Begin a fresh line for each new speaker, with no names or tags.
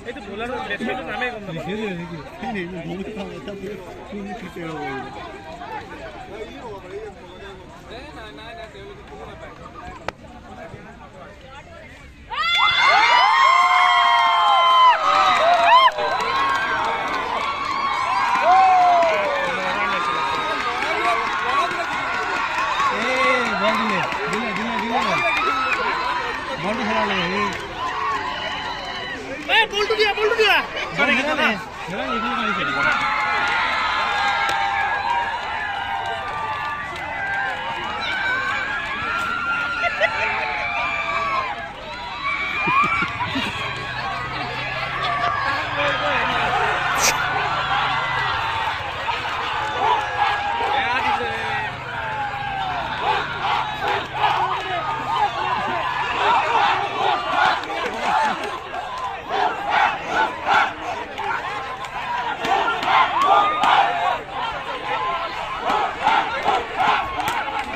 এই তো বোলার ব্যাটসম্যানের নামে গম না
লিখে দিও নাকি এই ভূমি ক্ষমতা দিয়ে তুমি কিছু হবে বল খেলা লাগে
বল তো দিয়া
খেলা খেলা এখানে মারিছে